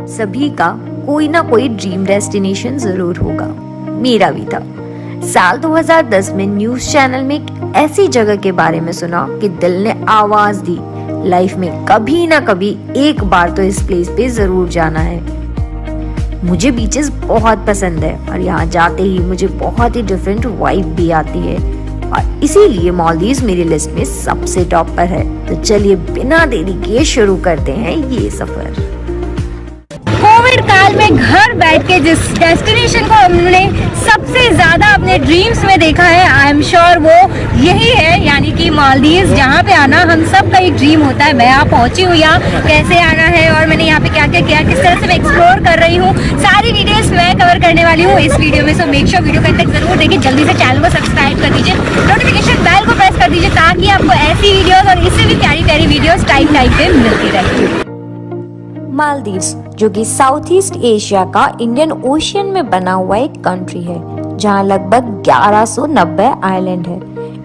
सभी का कोई ना कोई ड्रीम डेस्टिनेशन जरूर होगा। मेरा भी था। साल 2010 में न्यूज चैनल में एक ऐसी जगह के बारे में सुना कि दिल ने आवाज दी, लाइफ में कभी ना कभी एक बार तो इस प्लेस पे जरूर जाना है। मुझे बीचेस बहुत पसंद है और यहाँ जाते ही मुझे बहुत ही डिफरेंट वाइब भी आती है और इसीलिए मालदीव्स मेरी लिस्ट में सबसे टॉप पर है। तो चलिए बिना देरी के शुरू करते हैं ये सफर। कोविड काल में घर बैठ के जिस डेस्टिनेशन को हमने सबसे ज्यादा अपने ड्रीम्स में देखा है, आई एम श्योर वो यही है, यानी कि मालदीव्स, जहाँ पे आना हम सब का एक ड्रीम होता है। मैं यहाँ पहुंची हूँ, यहाँ कैसे आना है और मैंने यहाँ पे क्या क्या किया, किस तरह से मैं एक्सप्लोर कर रही हूँ, सारी डिटेल्स मैं कवर करने वाली हूँ इस वीडियो में। सो मेक श्योर वीडियो का तक जरूर देखिए। जल्दी से चैनल को सब्सक्राइब कर दीजिए, नोटिफिकेशन बेल को प्रेस कर दीजिए ताकि आपको ऐसी वीडियोस और इससे भी प्यारी प्यारी वीडियोस टाइम पे मिलती रहे। मालदीव्स, जो कि साउथ ईस्ट एशिया का इंडियन ओशियन में बना हुआ एक कंट्री है, जहां लगभग 1190 आइलैंड है।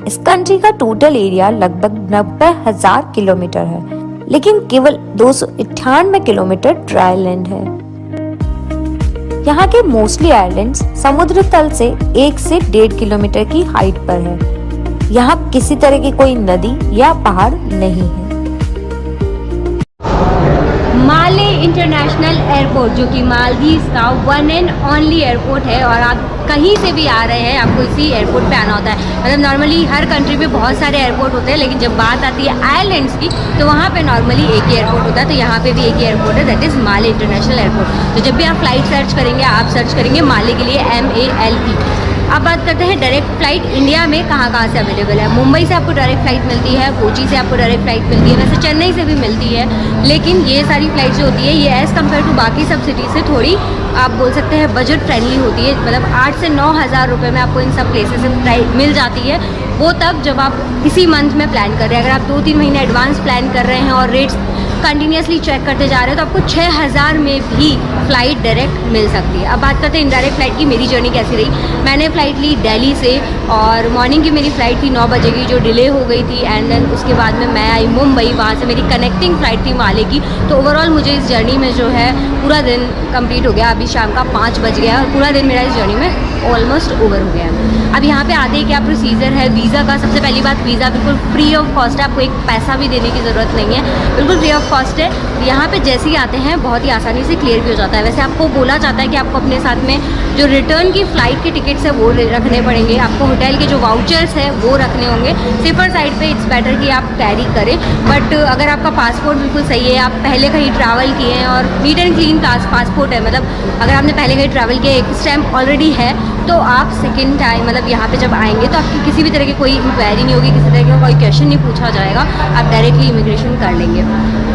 इस कंट्री का टोटल एरिया लगभग 90,000 किलोमीटर है, लेकिन केवल 298 किलोमीटर ड्राई लैंड है। यहाँ के मोस्टली आइलैंड्स समुद्र तल से 1 से 1.5 किलोमीटर की हाइट पर है। यहाँ किसी तरह की कोई नदी या पहाड़ नहीं है। माले इंटरनेशनल एयरपोर्ट, जो कि मालदीव्स का वन एंड ओनली एयरपोर्ट है, और आप कहीं से भी आ रहे हैं आपको इसी एयरपोर्ट पे आना होता है। मतलब नॉर्मली हर कंट्री पे बहुत सारे एयरपोर्ट होते हैं, लेकिन जब बात आती है आइलैंड्स की तो वहाँ पे नॉर्मली एक ही एयरपोर्ट होता है। तो यहाँ पे भी एक ही एयरपोर्ट है, that is Male international airport. तो जब भी आप फ्लाइट सर्च करेंगे, आप सर्च करेंगे माले के लिए, MALE। अब बात करते हैं डायरेक्ट फ्लाइट इंडिया में कहाँ कहाँ से अवेलेबल है। मुंबई से आपको डायरेक्ट फ्लाइट मिलती है, कोची से आपको डायरेक्ट फ्लाइट मिलती है, वैसे चेन्नई से भी मिलती है, लेकिन ये सारी फ्लाइट जो होती है ये एज़ कम्पेयर टू बाकी सब सिटी से थोड़ी, आप बोल सकते हैं, बजट फ्रेंडली होती है। मतलब 8 से 9 हज़ार रुपये में आपको इन सब प्लेसेस से फ्लाइट मिल जाती है। वो तब जब आप इसी मंथ में प्लान कर रहे हैं। अगर आप 2-3 महीने एडवांस प्लान कर रहे हैं और रेट्स कंटिन्यूसली चेक करते जा रहे हैं तो आपको 6,000 में भी फ़्लाइट डायरेक्ट मिल सकती है। अब बात करते हैं इनडायरेक्ट फ़्लाइट की। मेरी जर्नी कैसी रही। मैंने फ़्लाइट ली दिल्ली से और मॉर्निंग की मेरी फ़्लाइट थी 9 बजे की, जो डिले हो गई थी। एंड देन उसके बाद में मैं आई मुंबई, वहाँ से मेरी कनेक्टिंग फ़्लाइट थी माले की। तो ओवरऑल मुझे इस जर्नी में जो है पूरा दिन कंप्लीट हो गया। अभी शाम का 5 बज गया और पूरा दिन मेरा इस जर्नी में ऑलमोस्ट ओवर हो गया। अब यहाँ पे आते ही क्या प्रोसीजर है वीज़ा का। सबसे पहली बात, वीज़ा बिल्कुल फ्री ऑफ कॉस्ट है, आपको एक पैसा भी देने की ज़रूरत नहीं है, बिल्कुल फ्री ऑफ कॉस्ट है। यहाँ पे जैसे ही आते हैं बहुत ही आसानी से क्लियर भी हो जाता है। वैसे आपको बोला जाता है कि आपको अपने साथ में जो रिटर्न की फ़्लाइट के टिकट्स है वो रखने पड़ेंगे, आपको होटल के जो वाउचर्स है वो रखने होंगे। सेफर साइड पे इट्स बेटर कि आप कैरी करें, बट अगर आपका पासपोर्ट बिल्कुल सही है, आप पहले कहीं ट्रैवल किए हैं और नीट एंड क्लीन पासपोर्ट है, मतलब अगर आपने पहले कहीं ट्रैवल किया, एक स्टैम्प ऑलरेडी है, तो आप सेकेंड टाइम मतलब यहाँ पे जब आएंगे तो आपकी किसी भी तरह की कोई इंक्वायरी नहीं होगी, किसी तरह का कोई क्वेश्चन नहीं पूछा जाएगा, आप डायरेक्टली इमिग्रेशन कर लेंगे।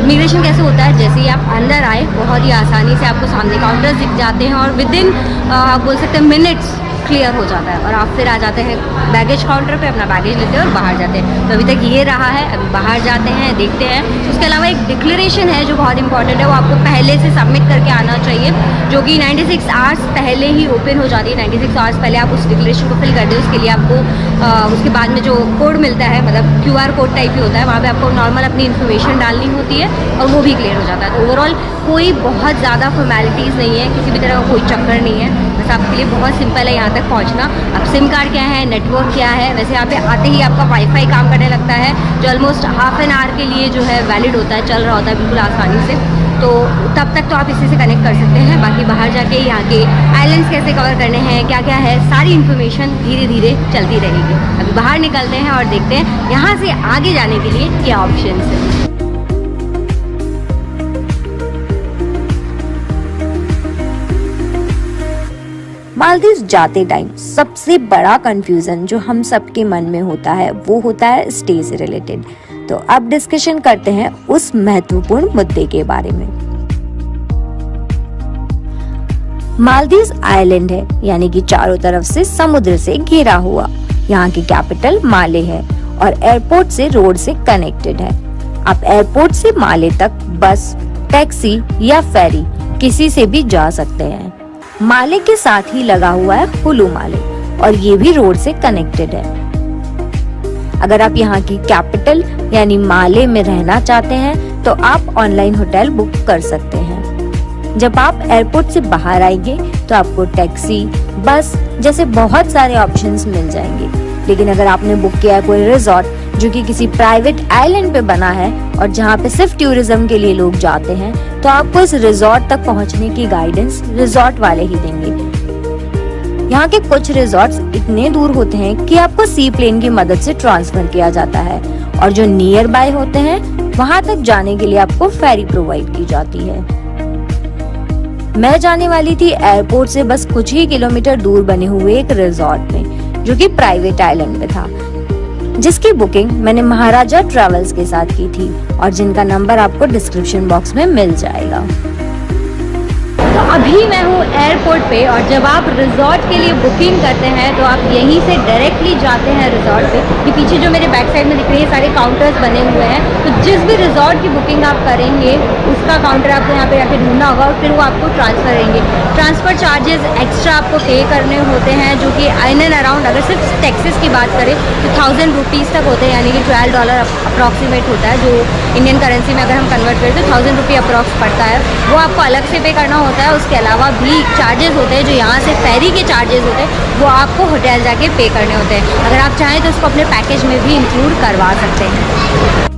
इमिग्रेशन कैसे होता है, जैसे ही आप अंदर आए बहुत ही आसानी से आपको सामने काउंटर्स दिख जाते हैं और विदिन आप बोल सकते हैं मिनट्स क्लियर हो जाता है और आप फिर आ जाते हैं बैगेज काउंटर पे, अपना बैगेज लेते हैं और बाहर जाते हैं। तो अभी तक ये रहा है, अभी बाहर जाते हैं, देखते हैं। उसके अलावा एक डिक्लेरेशन है जो बहुत इंपॉर्टेंट है, वो आपको पहले से सबमिट करके आना चाहिए, जो कि 96 आवर्स पहले ही ओपन हो जाती है। 96 आवर्स पहले आप उस डिक्लेरेशन को फिल कर दें। उसके लिए आपको उसके बाद में जो कोड मिलता है, मतलब QR कोड टाइप ही होता है, वहाँ पर आपको नॉर्मल अपनी इन्फॉर्मेशन डालनी होती है और वो भी क्लियर हो जाता है। तो ओवरऑल कोई बहुत ज़्यादा फॉर्मेलिटीज़ नहीं है, किसी भी तरह का कोई चक्कर नहीं है, बस आपके लिए बहुत सिंपल है यहाँ तक पहुँचना। अब सिम कार्ड क्या है, नेटवर्क क्या है, वैसे यहाँ पे आते ही आपका वाईफाई काम करने लगता है, जो ऑलमोस्ट हाफ एन आवर के लिए जो है वैलिड होता है, चल रहा होता है बिल्कुल आसानी से। तो तब तक तो आप इसी से कनेक्ट कर सकते हैं। बाकी बाहर जाके यहाँ के आइलैंड्स कैसे कवर करने हैं, क्या क्या है, सारी इन्फॉर्मेशन धीरे धीरे चलती रहेगी। अभी बाहर निकलते हैं और देखते हैं यहाँ से आगे जाने के लिए क्या ऑप्शन है। मालदीव्स जाते टाइम सबसे बड़ा कंफ्यूजन जो हम सबके मन में होता है वो होता है स्टे से रिलेटेड। तो अब डिस्कशन करते हैं उस महत्वपूर्ण मुद्दे के बारे में। मालदीव्स आइलैंड है, यानी कि चारों तरफ से समुद्र से घिरा हुआ। यहाँ की कैपिटल माले है और एयरपोर्ट से रोड से कनेक्टेड है। आप एयरपोर्ट से माले तक बस, टैक्सी या फेरी किसी से भी जा सकते हैं। माले के साथ ही लगा हुआ है कुल्लू माले और ये भी रोड से कनेक्टेड है। अगर आप यहाँ की कैपिटल यानी माले में रहना चाहते हैं तो आप ऑनलाइन होटल बुक कर सकते हैं। जब आप एयरपोर्ट से बाहर आएंगे तो आपको टैक्सी, बस जैसे बहुत सारे ऑप्शंस मिल जाएंगे। लेकिन अगर आपने बुक किया है कोई रिजॉर्ट जो कि किसी प्राइवेट आइलैंड पे बना है और जहाँ पे सिर्फ टूरिज्म के लिए लोग जाते हैं, तो आपको इस रिजॉर्ट तक पहुँचने की गाइडेंस रिजॉर्ट वाले ही देंगे। यहाँ के कुछ रिजॉर्ट्स इतने दूर होते हैं कि आपको सी प्लेन की मदद से ट्रांसफर किया जाता है, और जो नियर बाय होते हैं वहाँ तक जाने के लिए आपको फेरी प्रोवाइड की जाती है। मैं जाने वाली थी एयरपोर्ट से बस कुछ ही किलोमीटर दूर बने हुए एक रिजॉर्ट में, जो कि प्राइवेट आइलैंड में था, जिसकी बुकिंग मैंने महाराजा ट्रैवल्स के साथ की थी और जिनका नंबर आपको डिस्क्रिप्शन बॉक्स में मिल जाएगा। तो अभी मैं हूँ एयरपोर्ट पे, और जब आप रिजॉर्ट के लिए बुकिंग करते हैं तो आप यहीं से डायरेक्टली जाते हैं रिजॉर्ट पे। ये पीछे जो मेरे बैक साइड में दिख रही है सारे काउंटर्स बने हुए हैं, तो जिस भी रिजॉर्ट की बुकिंग आप करेंगे उसका काउंटर आपको यहाँ पे जाके ढूंढना होगा और फिर वो आपको ट्रांसफर करेंगे। ट्रांसफ़र चार्जेस एक्स्ट्रा आपको पे करने होते हैं, जो कि इन एंड अराउंड, अगर सिर्फ टैक्सेस की बात करें तो 1000 रुपीज़ तक होते हैं, यानी कि $12 अप्रॉक्सीमेट होता है, जो इंडियन करेंसी में अगर हम कन्वर्ट करें तो 1000 रुपये अप्रॉक्स पड़ता है। वो आपको अलग से पे करना होता है। उसके अलावा भी चार्जेस होते हैं, जो यहाँ से फेरी के चार्जेस होते हैं वो आपको होटल जाके पे करने होते हैं। अगर आप चाहें तो उसको अपने पैकेज में भी इंक्लूड करवा सकते हैं।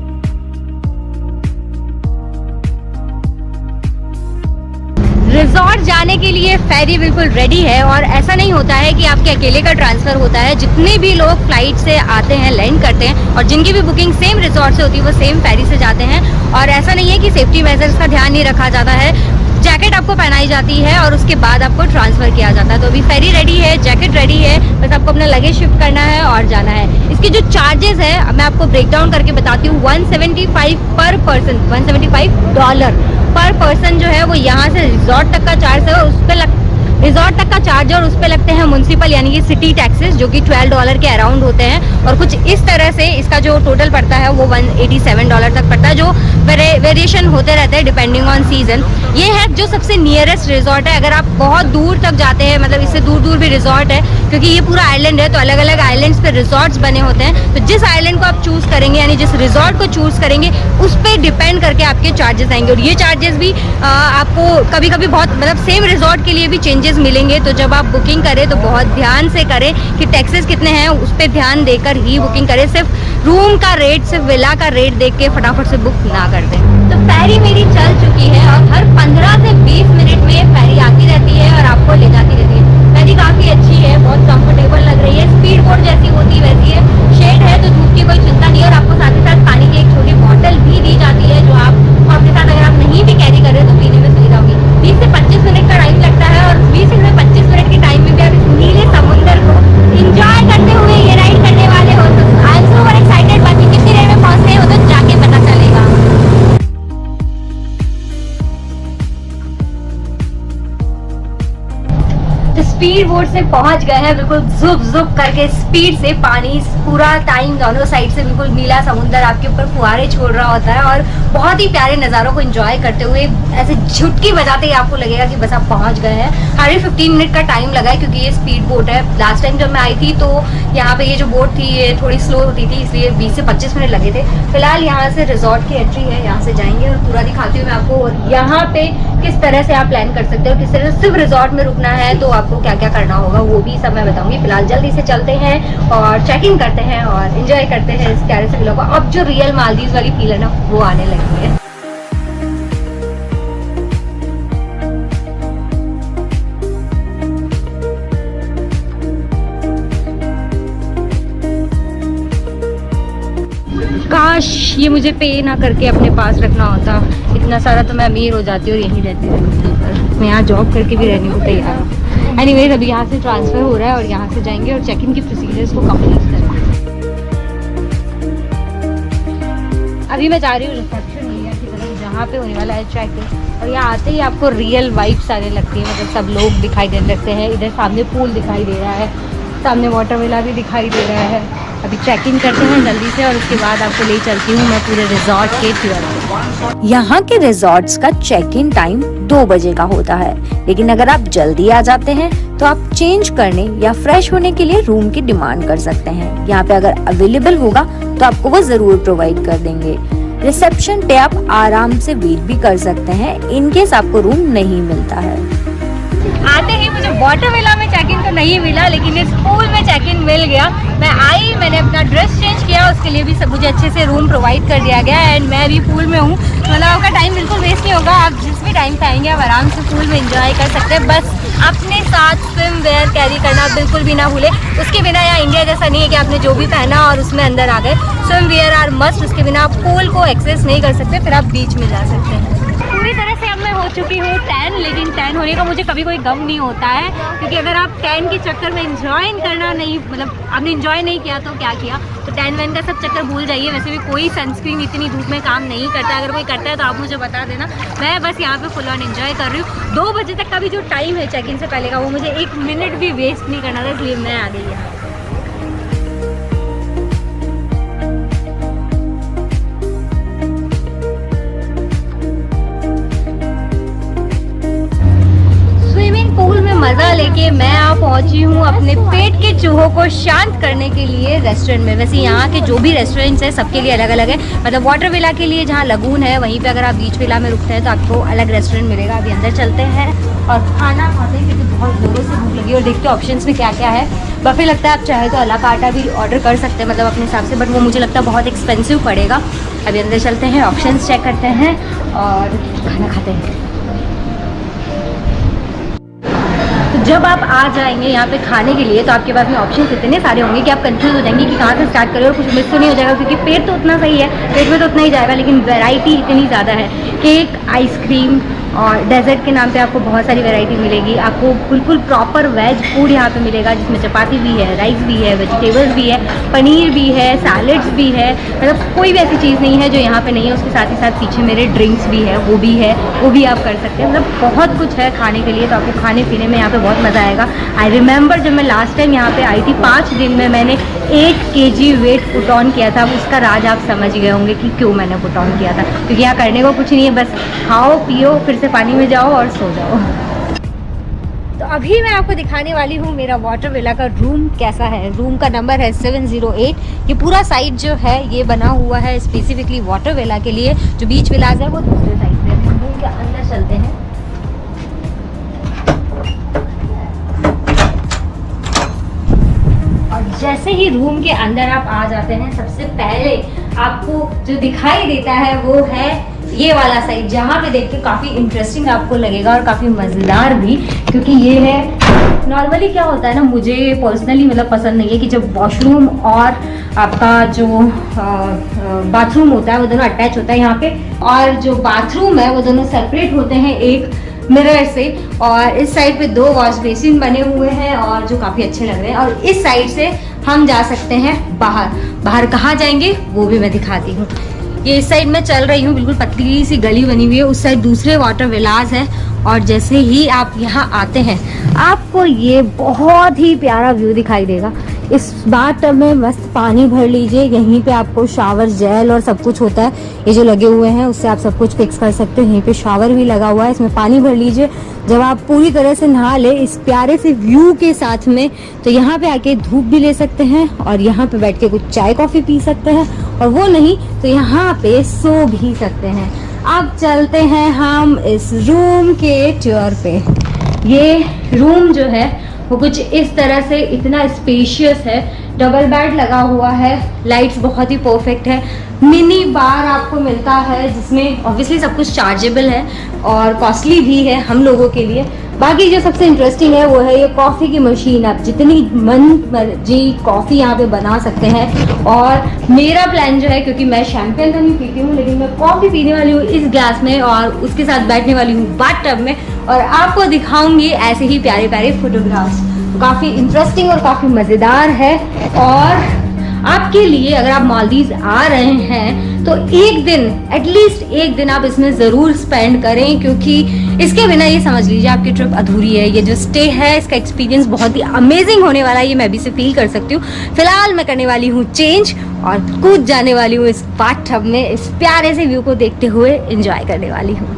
रिजॉर्ट जाने के लिए फेरी बिल्कुल रेडी है, और ऐसा नहीं होता है कि आपके अकेले का ट्रांसफ़र होता है। जितने भी लोग फ्लाइट से आते हैं, लैंड करते हैं, और जिनकी भी बुकिंग सेम रिजॉर्ट से होती है वो सेम फेरी से जाते हैं। और ऐसा नहीं है कि सेफ्टी मेजर्स का ध्यान नहीं रखा जाता है। जैकेट आपको पहनाई जाती है और उसके बाद आपको ट्रांसफ़र किया जाता है। तो अभी फेरी रेडी है, जैकेट रेडी है, बस आपको अपना लगेज शिफ्ट करना है और जाना है। इसके जो चार्जेस है मैं आपको ब्रेक डाउन करके बताती हूँ। $175 पर पर्सन, $175 पर पर्सन जो है वो यहाँ से रिजॉर्ट तक का चार्ज है, और उस पर रिजॉर्ट तक का चार्ज और उस पर लगते हैं म्युनिसिपल यानी कि सिटी टैक्सेस, जो कि $12 के अराउंड होते हैं। और कुछ इस तरह से इसका जो टोटल पड़ता है वो $187 तक पड़ता है, जो वेरिएशन होते रहते हैं डिपेंडिंग ऑन सीजन। ये है जो सबसे नियरेस्ट रिजॉर्ट है। अगर आप बहुत दूर तक जाते हैं, मतलब इससे दूर दूर भी रिजॉर्ट है, क्योंकि ये पूरा आइलैंड है, तो अलग अलग आइलैंड्स पे रिजॉर्ट्स बने होते हैं। तो जिस आइलैंड को आप चूज़ करेंगे, यानी जिस रिजॉर्ट को चूज़ करेंगे, उस पर डिपेंड करके आपके चार्जेस आएंगे। और ये चार्जेस भी आपको कभी कभी बहुत, मतलब सेम रिजॉर्ट के लिए भी चेंजेस मिलेंगे। तो जब आप बुकिंग करें तो बहुत ध्यान से करें कि टैक्सेस कितने हैं, उस पर ध्यान देकर ही बुकिंग करें। सिर्फ रूम का रेट, सिर्फ विला का रेट देख के फटाफट से बुक ना कर दें। तो फेरी मेरी चल चुकी है, और हर 15 से 20 मिनट में फेरी आती रहती है और आपको ले जाती रहती है। फेरी काफ़ी अच्छी है, बहुत कंफर्टेबल लग रही है, स्पीड बोट जैसी होती वैसी है। शेड है तो धूप की कोई चिंता नहीं है, और आपको साथ ही साथ पानी की एक छोटी बॉटल भी दी जाती है, जो आप अपने साथ अगर आप नहीं भी कैरी कर रहे हो तो पीने में सुविधा होगी। 20 से 25 मिनट का टाइम लगता है, और 20 से 25 मिनट के टाइम में भी आप इस नीले समुंदर को इंजॉय करते हुए ये राइड करने वाले हो। तो आई एम सो एक्साइटेड। बाकी कितनी देर में पहुँचते हो तो जाके पता चलेगा। स्पीड बोट से पहुंच गए हैं, बिल्कुल जुप जुप करके स्पीड से। पानी पूरा टाइम दोनों साइड से बिल्कुल नीला समुंदर आपके ऊपर फुहारे छोड़ रहा होता है, और बहुत ही प्यारे नज़ारों को एंजॉय करते हुए ऐसे झुटकी बजाते ही आपको लगेगा कि बस आप पहुंच गए हैं। हार्डली 15 मिनट का टाइम लगा है, क्योंकि ये स्पीड बोट है। लास्ट टाइम जब मैं आई थी तो यहाँ पे ये जो बोट थी ये थोड़ी स्लो होती थी, इसलिए 20 से 25 मिनट लगे थे। फिलहाल यहाँ से रिजॉर्ट की एंट्री है, यहाँ से जाएंगे और पूरा दिखाती हूँ मैं आपको यहाँ पे किस तरह से आप प्लान कर सकते हो, किस तरह से सिर्फ रिजॉर्ट में रुकना है तो आपको क्या क्या करना होगा वो भी सब मैं बताऊंगी। फिलहाल जल्दी से चलते हैं और चेकिंग करते हैं और एंजॉय करते हैं इस प्यारे से व्लॉग को। अब जो रियल मालदीव वाली फील है ना वो आने लगी है। काश ये मुझे पे ना करके अपने पास रखना होता, इतना सारा तो मैं अमीर हो जाती और यहीं रहती रहती। पर मैं यहाँ जॉब करके भी रहने को तैयार हूँ। एनीवेज अभी यहाँ से ट्रांसफ़र हो रहा है और यहाँ से जाएंगे और चेक इन की प्रोसीजर्स को कंप्लीट करेंगे। अभी मैं जा रही हूँ रिसेप्शन एरिया की तरफ, जहाँ पे होने वाला है चेक इन। और यहाँ आते ही आपको रियल वाइब्स आने लगती है, मतलब सब लोग दिखाई देने लगते हैं। इधर सामने पूल दिखाई दे रहा है, सामने वाटर विला भी दिखाई दे रहा है। अभी चेक इन करते हैं जल्दी से, और उसके बाद आपको ले चलती हूँ मैं पूरे रिजॉर्ट के टूर। यहाँ के रिजॉर्ट्स का चेक इन टाइम 2 बजे का होता है, लेकिन अगर आप जल्दी आ जाते हैं तो आप चेंज करने या फ्रेश होने के लिए रूम की डिमांड कर सकते हैं। यहाँ पे अगर अवेलेबल होगा तो आपको वो जरूर प्रोवाइड कर देंगे। रिसेप्शन पे आप आराम से वेट भी कर सकते हैं इनकेस आपको रूम नहीं मिलता है। आते ही मुझे वाटर विला में चेक इन तो नहीं मिला, लेकिन इस पूल में चेक इन मिल गया। मैं आई, मैंने अपना ड्रेस चेंज किया, उसके लिए भी सब मुझे अच्छे से रूम प्रोवाइड कर दिया गया एंड मैं अभी पूल में हूँ। मतलब आपका टाइम बिल्कुल वेस्ट नहीं होगा, आप जिस भी टाइम पे आएंगे आप आराम से पूल में एंजॉय कर सकते हैं। बस अपने साथ स्विम वेयर कैरी करना बिल्कुल भी ना भूले। उसके बिना यहाँ इंडिया जैसा नहीं है कि आपने जो भी पहना और उसमें अंदर आ गए। स्विम वेयर आर मस्ट, उसके बिना आप पूल को एक्सेस नहीं कर सकते, फिर आप बीच में जा सकते हैं। पूरी तरह से अब मैं हो चुकी हूँ टैन, लेकिन टैन होने का मुझे कभी कोई गम नहीं होता है, क्योंकि अगर आप टैन के चक्कर में एंजॉय करना नहीं, मतलब आपने एंजॉय नहीं किया तो क्या किया, तो टैन वैन का सब चक्कर भूल जाइए। वैसे भी कोई सनस्क्रीन इतनी धूप में काम नहीं करता, अगर कोई करता है तो आप मुझे बता देना। मैं बस यहाँ पे फुल ऑन एंजॉय कर रही हूँ। 2 बजे तक का भी जो टाइम है चेक इन से पहले का, वो मुझे 1 मिनट भी वेस्ट नहीं करना था, इसलिए मैं आ गई यहाँ। मज़ा लेके मैं पहुंची हूँ अपने पेट के चूहों को शांत करने के लिए रेस्टोरेंट में। वैसे यहाँ के जो भी रेस्टोरेंट्स हैं सबके लिए अलग अलग है। मतलब वाटर विला के लिए जहाँ लगून है वहीं पे अगर आप बीच विला में रुकते हैं तो आपको अलग रेस्टोरेंट मिलेगा। अभी अंदर चलते हैं और खाना खाते हैं, क्योंकि बहुत ज़ोरों से भूख लगी और देखते हैं ऑप्शंस में क्या क्या है। बफे लगता है, आप चाहे तो अला काटा भी ऑर्डर कर सकते हैं, मतलब अपने हिसाब से, बट वो मुझे लगता है बहुत एक्सपेंसिव पड़ेगा। अभी अंदर चलते हैं, ऑप्शंस चेक करते हैं और खाना खाते हैं। जब आप आ जाएंगे यहाँ पे खाने के लिए तो आपके पास में ऑप्शंस इतने सारे होंगे कि आप कंफ्यूज हो जाएंगे कि कहाँ से स्टार्ट करें और कुछ मिस तो नहीं हो जाएगा, क्योंकि पेट तो उतना सही है, पेट में तो उतना ही जाएगा, लेकिन वैरायटी इतनी ज़्यादा है। केक, आइसक्रीम और डेजर्ट के नाम पे आपको बहुत सारी वैरायटी मिलेगी। आपको बिल्कुल प्रॉपर वेज फूड यहाँ पे मिलेगा, जिसमें चपाती भी है, राइस भी है, वेजिटेबल्स भी है, पनीर भी है, सैलड्स भी है। मतलब कोई भी ऐसी चीज़ नहीं है जो यहाँ पे नहीं है। उसके साथ ही साथ पीछे मेरे ड्रिंक्स भी है, वो भी आप कर सकते हैं। मतलब बहुत कुछ है खाने के लिए, तो आपको खाने पीने में यहाँ पे बहुत मज़ा आएगा। आई रिमेंबर जब मैं लास्ट टाइम यहाँ पे आई थी, 5 दिन में मैंने 8 kg वेट पुट ऑन किया था। उसका राज आप समझ गए होंगे कि क्यों मैंने पुट ऑन किया था, क्योंकि यहाँ करने को कुछ नहीं है, बस खाओ पियो, फिर से पानी में जाओ और सो जाओ। तो अभी मैं आपको दिखाने वाली हूँ मेरा वाटर विला का रूम कैसा है। रूम का नंबर है 708। ये पूरा साइड जो है ये बना हुआ है स्पेसिफिकली वाटर विला के लिए। जो बीच विलाज है वो दूसरे साइड पे है। रूम के अंदर चलते हैं। और जैसे ही रूम के अंदर आप आ जाते हैं, सबसे पहले आपको जो दिखाई देता है वो है ये वाला साइड, जहाँ पे देख के काफ़ी इंटरेस्टिंग आपको लगेगा और काफ़ी मज़ेदार भी, क्योंकि ये है। नॉर्मली क्या होता है ना, मुझे पर्सनली मतलब पसंद नहीं है कि जब वॉशरूम और आपका जो बाथरूम होता है वो दोनों अटैच होता है यहाँ पे, और जो बाथरूम है वो दोनों सेपरेट होते हैं एक मिरर से। और इस साइड पे 2 वॉश बेसिन बने हुए हैं और जो काफ़ी अच्छे लग रहे हैं। और इस साइड से हम जा सकते हैं बाहर कहाँ जाएंगे वो भी मैं दिखाती हूँ। ये इस साइड में चल रही हूँ, बिल्कुल पतली सी गली बनी हुई है, उस साइड दूसरे वाटर विलास है। और जैसे ही आप यहाँ आते हैं आपको ये बहुत ही प्यारा व्यू दिखाई देगा। इस बाथटब में मस्त पानी भर लीजिए, यहीं पे आपको शावर जेल और सब कुछ होता है, ये जो लगे हुए हैं उससे आप सब कुछ फिक्स कर सकते हो। यहीं पे शावर भी लगा हुआ है, इसमें पानी भर लीजिए। जब आप पूरी तरह से नहा ले इस प्यारे से व्यू के साथ में, तो यहाँ पे आके धूप भी ले सकते हैं और यहाँ पे बैठ के कुछ चाय कॉफ़ी पी सकते हैं, और वो नहीं तो यहाँ पे सो भी सकते हैं। अब चलते हैं हम इस रूम के टूर पे। ये रूम जो है वो कुछ इस तरह से इतना स्पेशियस है। डबल बेड लगा हुआ है, लाइट्स बहुत ही परफेक्ट है। मिनी बार आपको मिलता है जिसमें ऑब्वियसली सब कुछ चार्जेबल है और कॉस्टली भी है हम लोगों के लिए। बाकी जो सबसे इंटरेस्टिंग है वो है ये कॉफ़ी की मशीन। आप जितनी मन मर्जी कॉफ़ी यहाँ पे बना सकते हैं। और मेरा प्लान जो है, क्योंकि मैं शैम्पेन तो नहीं पीती हूँ, लेकिन मैं कॉफ़ी पीने वाली हूँ इस ग्लास में और उसके साथ बैठने वाली हूँ बाथटब में, और आपको दिखाऊंगी ऐसे ही प्यारे प्यारे फोटोग्राफ्स। तो काफ़ी इंटरेस्टिंग और काफ़ी मज़ेदार है। और आपके लिए अगर आप मालदीव आ रहे हैं तो एक दिन, एटलीस्ट एक दिन आप इसमें ज़रूर स्पेंड करें, क्योंकि इसके बिना ये समझ लीजिए आपकी ट्रिप अधूरी है। ये जो स्टे है इसका एक्सपीरियंस बहुत ही अमेजिंग होने वाला है, ये मैं भी से फील कर सकती हूँ। फिलहाल मैं करने वाली हूँ चेंज और कूद जाने वाली हूँ इस बाथटब में, इस प्यारे से व्यू को देखते हुए एंजॉय करने वाली हूँ।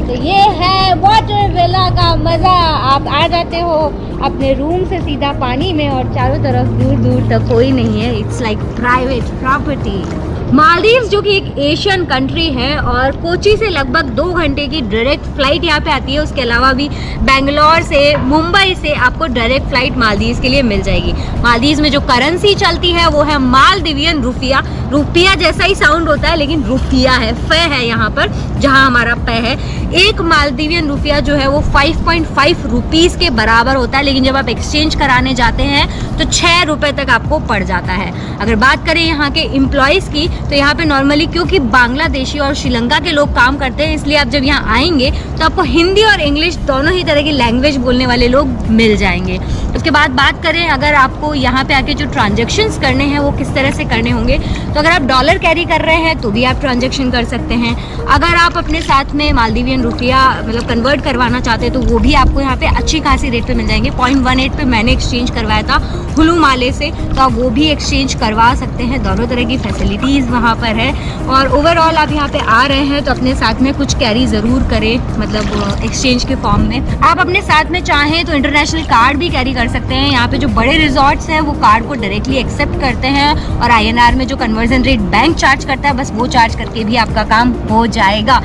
तो ये है वाटर विला का मज़ा। आप आ जाते हो अपने रूम से सीधा पानी में और चारों तरफ दूर दूर तक कोई नहीं है। It's like private property. Maldives जो कि एक एशियन कंट्री है और कोची से लगभग 2 घंटे की डायरेक्ट फ्लाइट यहाँ पे आती है। उसके अलावा भी बेंगलोर से, मुंबई से आपको डायरेक्ट फ्लाइट मालदीव्स के लिए मिल जाएगी। मालदीव्स में जो करेंसी चलती है वो है मालदीवियन रुपया। रुपया जैसा ही साउंड होता है लेकिन रुपया है, फे है यहाँ पर, जहाँ हमारा पे है। एक मालदीवियन रुपया जो है वो 5.5 रुपीज़ के बराबर होता है, लेकिन जब आप एक्सचेंज कराने जाते हैं तो 6 रुपये तक आपको पड़ जाता है। अगर बात करें यहाँ के एम्प्लॉयज़ की तो यहाँ पे नॉर्मली क्योंकि बांग्लादेशी और श्रीलंका के लोग काम करते हैं, इसलिए आप जब यहाँ आएंगे तो आपको हिंदी और इंग्लिश दोनों ही तरह की लैंग्वेज बोलने वाले लोग मिल जाएंगे। उसके बाद बात करें अगर आपको यहाँ पे आके जो ट्रांजेक्शन्स करने हैं वो किस तरह से करने होंगे, तो अगर आप डॉलर कैरी कर रहे हैं तो भी आप ट्रांजेक्शन कर सकते हैं। अगर आप अपने साथ में मालदीवियन रुपया मतलब कन्वर्ट करवाना चाहते हैं तो वो भी आपको यहाँ पे अच्छी खासी रेट पे मिल जाएंगे। 0.18 पे मैंने एक्सचेंज करवाया था हुलू माले से, तो आप वो भी एक्सचेंज करवा सकते हैं। दोनों तरह की फैसिलिटीज़ वहाँ पर है। और ओवरऑल आप यहाँ पे आ रहे हैं तो अपने साथ में कुछ कैरी ज़रूर करें, मतलब एक्सचेंज के फॉर्म में। आप अपने साथ में चाहें तो इंटरनेशनल कार्ड भी कैरी कर सकते हैं। यहाँ पे जो बड़े रिजॉर्ट्स हैं वो कार्ड को डायरेक्टली एक्सेप्ट करते हैं और INR में जो कन्वर्जन रेट बैंक चार्ज करता है बस वो चार्ज करके भी आपका काम हो जाएगा।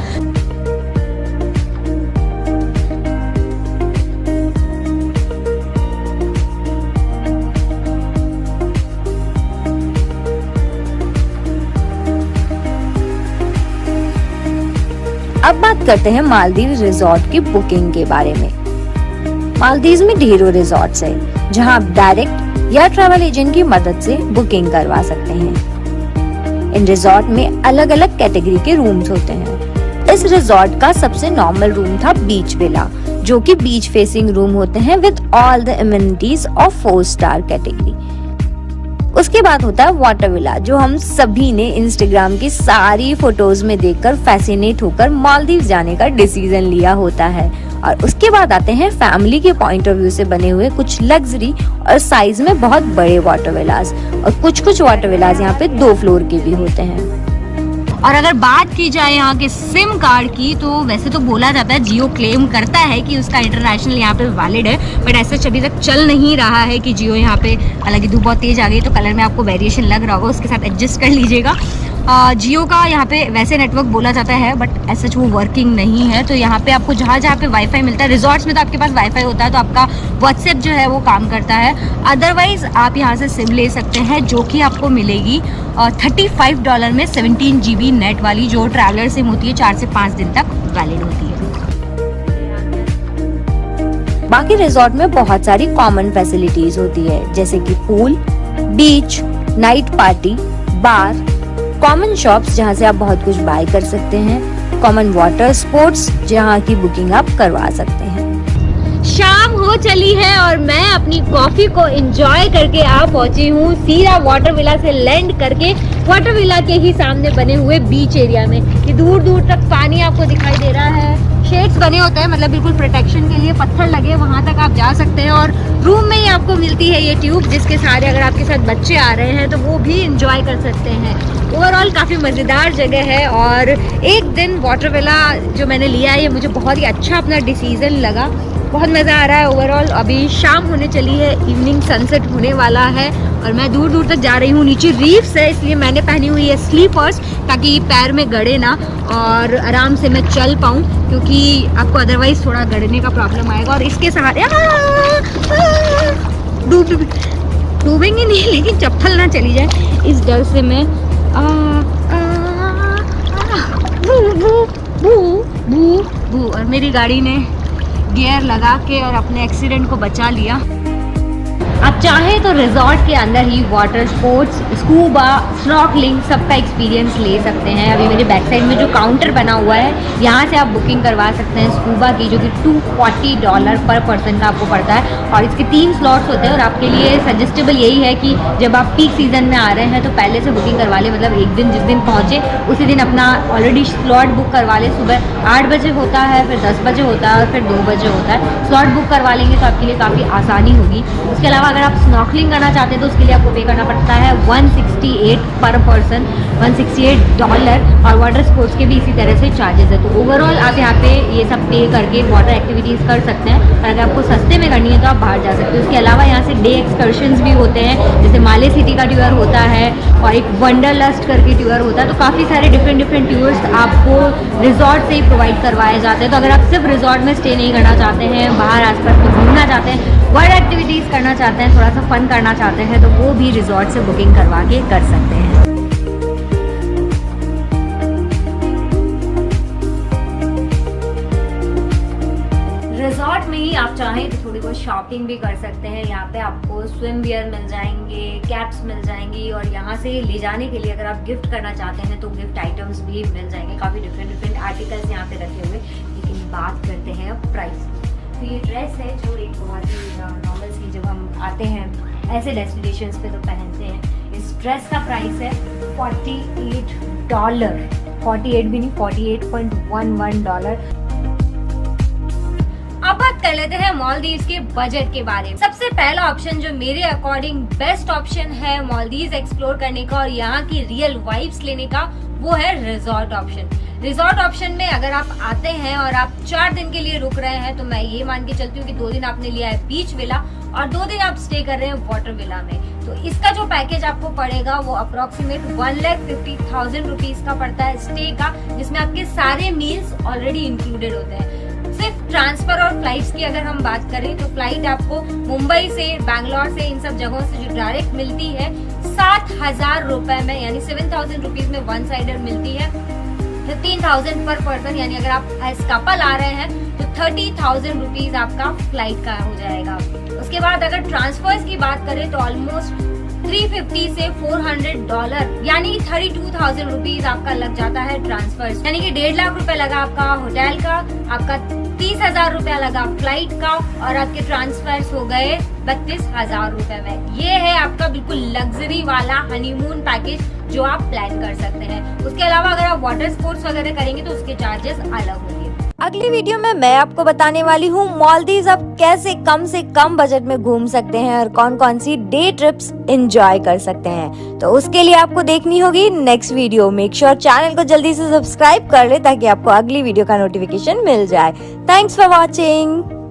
अब बात करते हैं मालदीव रिजॉर्ट की बुकिंग के बारे में। मालदीव में ढेरों रिजॉर्ट्स हैं जहां आप डायरेक्ट या ट्रैवल एजेंट की मदद से बुकिंग करवा सकते हैं। इन रिजॉर्ट में अलग अलग कैटेगरी के रूम्स होते हैं। इस रिजॉर्ट का सबसे नॉर्मल रूम था बीच विला, जो कि बीच फेसिंग रूम होते हैं with all the amenities of 4 star category. उसके बाद होता है वाटर विला, जो हम सभी ने इंस्टाग्राम की सारी फोटोज में देखकर फैसिनेट होकर मालदीव जाने का डिसीजन लिया होता है। और उसके बाद आते हैं फैमिली के पॉइंट ऑफ व्यू से बने हुए कुछ लग्जरी और साइज में बहुत बड़े वाटर विलास, और कुछ वाटर विलास यहाँ पे 2 फ्लोर के भी होते हैं। और अगर बात की जाए यहाँ के सिम कार्ड की, तो वैसे तो बोला जाता है, जियो क्लेम करता है कि उसका इंटरनेशनल यहाँ पे वैलिड है, बट ऐसा अभी तक चल नहीं रहा है कि जियो यहाँ पे, हालांकि धूप बहुत तेज आ गई तो कलर में आपको वेरिएशन लग रहा होगा, उसके साथ एडजस्ट कर लीजिएगा। जियो का यहाँ पे वैसे नेटवर्क बोला जाता है बट ऐसा वो वर्किंग नहीं है। तो यहाँ पे आपको जहाँ पे वाईफाई मिलता है, रिजॉर्ट्स में तो आपके पास वाईफाई होता है तो आपका व्हाट्सएप जो है वो काम करता है। अदरवाइज आप यहाँ से सिम ले सकते हैं जो कि आपको मिलेगी $35 में 17 GB नेट वाली, जो ट्रैवलर सिम होती है 4 से 5 दिन तक वैलिड होती है। बाकी रिजॉर्ट में बहुत सारी कॉमन फैसिलिटीज होती है, जैसे कि पूल, बीच, नाइट पार्टी, बार, कॉमन शॉप्स जहाँ से आप बहुत कुछ बाय कर सकते हैं, कॉमन वाटर स्पोर्ट्स जहाँ की बुकिंग आप करवा सकते हैं। शाम हो चली है और मैं अपनी कॉफी को एंजॉय करके आ पहुंची हूँ सीधा वाटर विला से लैंड करके वाटर विला के ही सामने बने हुए बीच एरिया में। ये दूर दूर तक पानी आपको दिखाई दे रहा है, शेड्स बने होते हैं, मतलब बिल्कुल प्रोटेक्शन के लिए पत्थर लगे, वहां तक आप जा सकते हैं। और रूम में ही आपको मिलती है ये ट्यूब, जिसके सहारे अगर आपके साथ बच्चे आ रहे हैं तो वो भी इंजॉय कर सकते हैं। ओवरऑल काफ़ी मज़ेदार जगह है और एक दिन वाटर विला जो मैंने लिया है ये मुझे बहुत ही अच्छा अपना डिसीजन लगा। बहुत मज़ा आ रहा है ओवरऑल। अभी शाम होने चली है, इवनिंग सनसेट होने वाला है और मैं दूर दूर तक जा रही हूँ। नीचे रीफ्स है इसलिए मैंने पहनी हुई है स्लीपर्स, ताकि पैर में गड़े ना और आराम से मैं चल पाऊँ, क्योंकि आपको अदरवाइज थोड़ा गड़ने का प्रॉब्लम आएगा। और इसके सहारे डूबेंगे नहीं, लेकिन चप्पल ना चली जाए इस डर से मैं भू और मेरी गाड़ी ने गियर लगा के और अपने एक्सीडेंट को बचा लिया। आप चाहें तो रिजॉर्ट के अंदर ही वाटर स्पोर्ट्स, स्कूबा, स्नॉर्कलिंग सबका एक्सपीरियंस ले सकते हैं। अभी मेरे बैक साइड में जो काउंटर बना हुआ है यहाँ से आप बुकिंग करवा सकते हैं स्कूबा की, जो कि $240 पर पर्सन का आपको पड़ता है और इसके 3 स्लॉट्स होते हैं। और आपके लिए सजेस्टेबल यही है कि जब आप पीक सीजन में आ रहे हैं तो पहले से बुकिंग करवा लें, मतलब एक दिन जिस दिन पहुँचे उसी दिन अपना ऑलरेडी स्लॉट बुक करवा लें। सुबह 8 बजे होता है, फिर 10 बजे होता है और फिर 2 बजे होता है। स्लॉट बुक करवा लेंगे तो आपके लिए काफ़ी आसानी होगी। उसके उसके अलावा अगर आप स्नॉर्कलिंग करना चाहते हैं तो उसके लिए आपको पे करना पड़ता है 168 पर पर्सन, $168, और वाटर स्पोर्ट्स के भी इसी तरह से चार्जेस है। तो ओवरऑल आप यहाँ पे ये सब पे करके वाटर एक्टिविटीज़ कर सकते हैं, और अगर आपको सस्ते में करनी है तो आप बाहर जा सकते हैं। उसके अलावा यहाँ से डे एक्सकर्शंस भी होते हैं, जैसे माले सिटी का टूर होता है और एक वंडरलस्ट करके टूर होता है। तो काफ़ी सारे डिफरेंट टूर्स आपको रिजॉर्ट से ही प्रोवाइड करवाए जाते हैं। तो अगर आप सिर्फ रिजॉर्ट में स्टे नहीं करना चाहते हैं, बाहर आसपास में घूमना चाहते हैं, वर्ल्ड एक्टिविटीज़ करना चाहते हैं, थोड़ा सा फन करना चाहते हैं, तो वो भी रिजॉर्ट से बुकिंग करवा के कर सकते हैं। रिजॉर्ट में ही आप चाहें तो थोड़ी बहुत शॉपिंग भी कर सकते हैं। यहाँ पे आपको स्विम वियर मिल जाएंगे, कैप्स मिल जाएंगी, और यहाँ से ले जाने के लिए अगर आप गिफ्ट करना चाहते हैं तो गिफ्ट आइटम्स भी मिल जाएंगे। काफ़ी डिफरेंट आर्टिकल्स यहाँ पे रखे हुए। लेकिन बात करते हैं प्राइस। तो ये ड्रेस है जो एक बहुत ही नॉर्मल सी, जब हम आते हैं ऐसे डेस्टिनेशंस पे तो पहनते हैं। इस ड्रेस का प्राइस है $48, 48 भी नहीं, $48.11। अब बात कर लेते हैं मालदीव्स के बजट के बारे में। सबसे पहला ऑप्शन जो मेरे अकॉर्डिंग बेस्ट ऑप्शन है मालदीव्स एक्सप्लोर करने का और यहाँ की रियल वाइब्स लेने का, वो है रिजॉर्ट ऑप्शन। रिजॉर्ट ऑप्शन में अगर आप आते हैं और आप 4 दिन के लिए रुक रहे हैं तो मैं ये मान के चलती हूँ कि 2 दिन आपने लिया है बीच विला और 2 दिन आप स्टे कर रहे हैं वाटर विला में। तो इसका जो पैकेज आपको पड़ेगा वो अप्रोक्सीमेट 1,50,000 रुपीज का पड़ता है स्टे का, जिसमें आपके सारे मील्स ऑलरेडी इंक्लूडेड होते हैं। सिर्फ ट्रांसफर और फ्लाइट्स की अगर हम बात करें तो फ्लाइट आपको मुंबई से, बैंगलोर से, इन सब जगहों से जो डायरेक्ट मिलती है 7,000 रुपए में, यानी 7,000 रुपीज में वन साइडर मिलती है। 15,000 पर पर्सन, यानी अगर आप एज कपल आ रहे हैं तो 30,000 रुपीज आपका फ्लाइट का हो जाएगा। उसके बाद अगर ट्रांसफर्स की बात करें तो ऑलमोस्ट 350 से $400, यानी 32,000 रुपीज आपका लग जाता है ट्रांसफर्स, यानी कि 1.5 लाख रुपए लगा आपका होटल का, आपका 30,000 रुपया लगा फ्लाइट का, और आपके ट्रांसफर्स हो गए 32,000 रुपए में। ये है आपका बिल्कुल लग्जरी वाला हनीमून पैकेज जो आप प्लान कर सकते हैं। उसके अलावा अगर आप वाटर स्पोर्ट्स वगैरह करेंगे तो उसके चार्जेस अलग होंगे। अगली वीडियो में मैं आपको बताने वाली हूँ मालदीव्स आप कैसे कम से कम बजट में घूम सकते हैं और कौन कौन सी डे ट्रिप्स एंजॉय कर सकते हैं। तो उसके लिए आपको देखनी होगी next video. Make sure channel को जल्दी से सब्सक्राइब कर ले ताकि आपको अगली वीडियो का नोटिफिकेशन मिल जाए। Thanks for watching.